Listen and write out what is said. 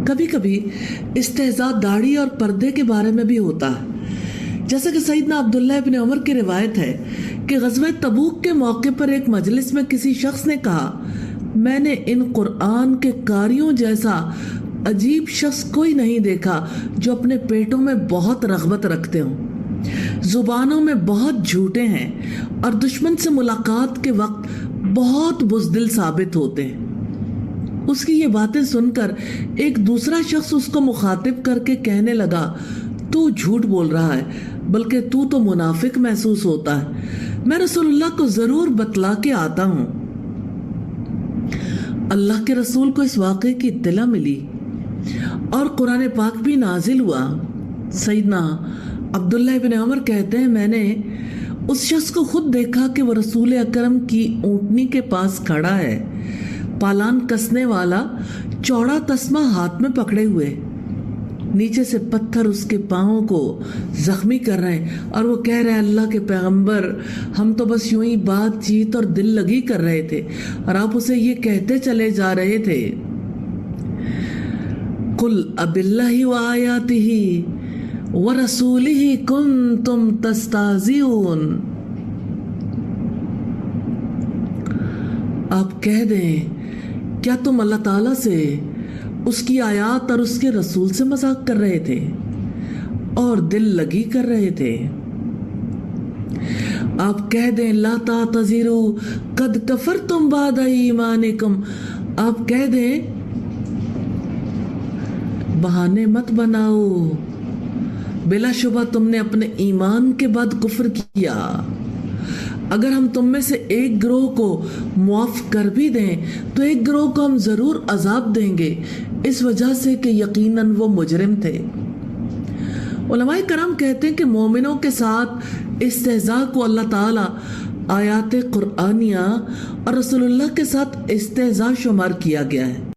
کبھی کبھی استہزاء داڑھی اور پردے کے بارے میں بھی ہوتا ہے، جیسا کہ سیدنا عبداللہ ابن عمر کی روایت ہے کہ غزوہ تبوک کے موقع پر ایک مجلس میں کسی شخص نے کہا، میں نے ان قرآن کے قاریوں جیسا عجیب شخص کوئی نہیں دیکھا جو اپنے پیٹوں میں بہت رغبت رکھتے ہوں، زبانوں میں بہت جھوٹے ہیں اور دشمن سے ملاقات کے وقت بہت بزدل ثابت ہوتے ہیں۔ اس کی یہ باتیں سن کر ایک دوسرا شخص اس کو مخاطب کر کے کہنے لگا، تو جھوٹ بول رہا ہے، بلکہ تو منافق محسوس ہوتا ہے، میں رسول اللہ کو ضرور بتلا کے آتا ہوں۔ اللہ کے رسول کو اس واقعے کی اطلاع ملی اور قرآن پاک بھی نازل ہوا۔ سیدنا عبداللہ ابن عمر کہتے ہیں، میں نے اس شخص کو خود دیکھا کہ وہ رسول اکرم کی اونٹنی کے پاس کھڑا ہے، پالان کسنے والا چوڑا تسمہ ہاتھ میں پکڑے ہوئے، نیچے سے پتھر اس کے پاؤں کو زخمی کر رہے ہیں، اور وہ کہہ رہے ہیں، اللہ کے پیغمبر، ہم تو بس یوں ہی بات چیت اور دل لگی کر رہے تھے اور آپ اسے یہ کہتے چلے جا رہے تھے، قُلْ أَبِاللَّهِ وَآيَاتِهِ وَرَسُولِهِ كُنْتُمْ تَسْتَهْزِئُونَ۔ آپ کہہ دیں، کیا تم اللہ تعالیٰ سے، اس کی آیات اور اس کے رسول سے مذاق کر رہے تھے اور دل لگی کر رہے تھے؟ آپ کہہ دیں، لا تعتذروا قد کفرتم بعد ایمانکم، آپ کہہ دیں، بہانے مت بناؤ، بلا شبہ تم نے اپنے ایمان کے بعد کفر کیا۔ اگر ہم تم میں سے ایک گروہ کو معاف کر بھی دیں تو ایک گروہ کو ہم ضرور عذاب دیں گے، اس وجہ سے کہ یقیناً وہ مجرم تھے۔ علماء کرام کہتے ہیں کہ مومنوں کے ساتھ استہزاء کو اللہ تعالیٰ آیات قرآنیہ اور رسول اللہ کے ساتھ استہزاء شمار کیا گیا ہے۔